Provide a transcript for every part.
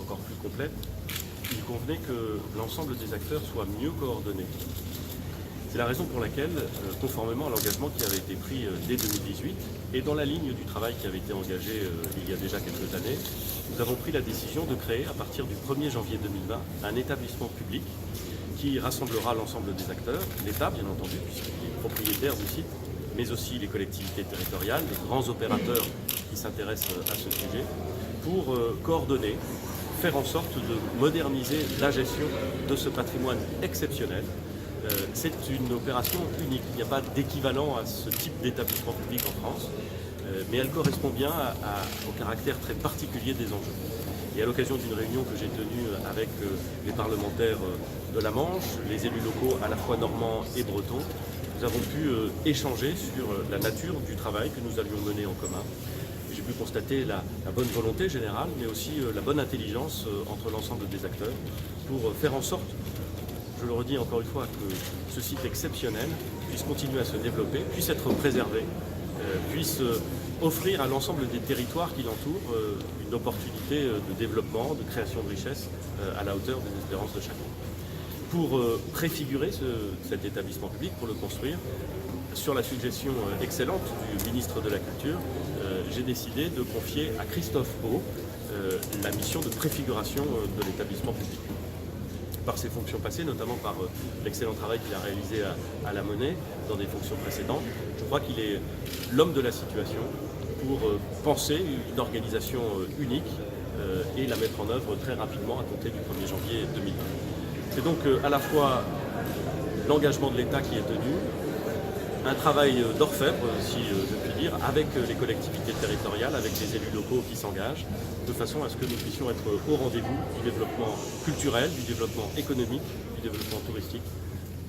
encore plus complète, il convenait que l'ensemble des acteurs soit mieux coordonné. C'est la raison pour laquelle, conformément à l'engagement qui avait été pris dès 2018 et dans la ligne du travail qui avait été engagé il y a déjà quelques années, nous avons pris la décision de créer à partir du 1er janvier 2020 un établissement public qui rassemblera l'ensemble des acteurs, l'État bien entendu, puisqu'il est propriétaire du site, mais aussi les collectivités territoriales, les grands opérateurs qui s'intéressent à ce sujet, pour coordonner, faire en sorte de moderniser la gestion de ce patrimoine exceptionnel. C'est une opération unique, il n'y a pas d'équivalent à ce type d'établissement public en France, mais elle correspond bien au caractère très particulier des enjeux. Et à l'occasion d'une réunion que j'ai tenue avec les parlementaires de la Manche, les élus locaux à la fois normands et bretons, nous avons pu échanger sur la nature du travail que nous allions mener en commun. J'ai pu constater la bonne volonté générale, mais aussi la bonne intelligence entre l'ensemble des acteurs pour faire en sorte, je le redis encore une fois, que ce site exceptionnel puisse continuer à se développer, puisse être préservé, puisse offrir à l'ensemble des territoires qui l'entourent une opportunité de développement, de création de richesses à la hauteur des espérances de chacun. Pour préfigurer cet établissement public, pour le construire, sur la suggestion excellente du ministre de la Culture, j'ai décidé de confier à Christophe Beau la mission de préfiguration de l'établissement public. Par ses fonctions passées, notamment par l'excellent travail qu'il a réalisé à la Monnaie dans des fonctions précédentes, je crois qu'il est l'homme de la situation pour penser une organisation unique et la mettre en œuvre très rapidement à compter du 1er janvier 2020. C'est donc à la fois l'engagement de l'État qui est tenu, un travail d'orfèvre, si je puis dire, avec les collectivités territoriales, avec les élus locaux qui s'engagent, de façon à ce que nous puissions être au rendez-vous du développement culturel, du développement économique, du développement touristique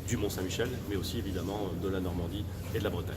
du Mont-Saint-Michel, mais aussi évidemment de la Normandie et de la Bretagne.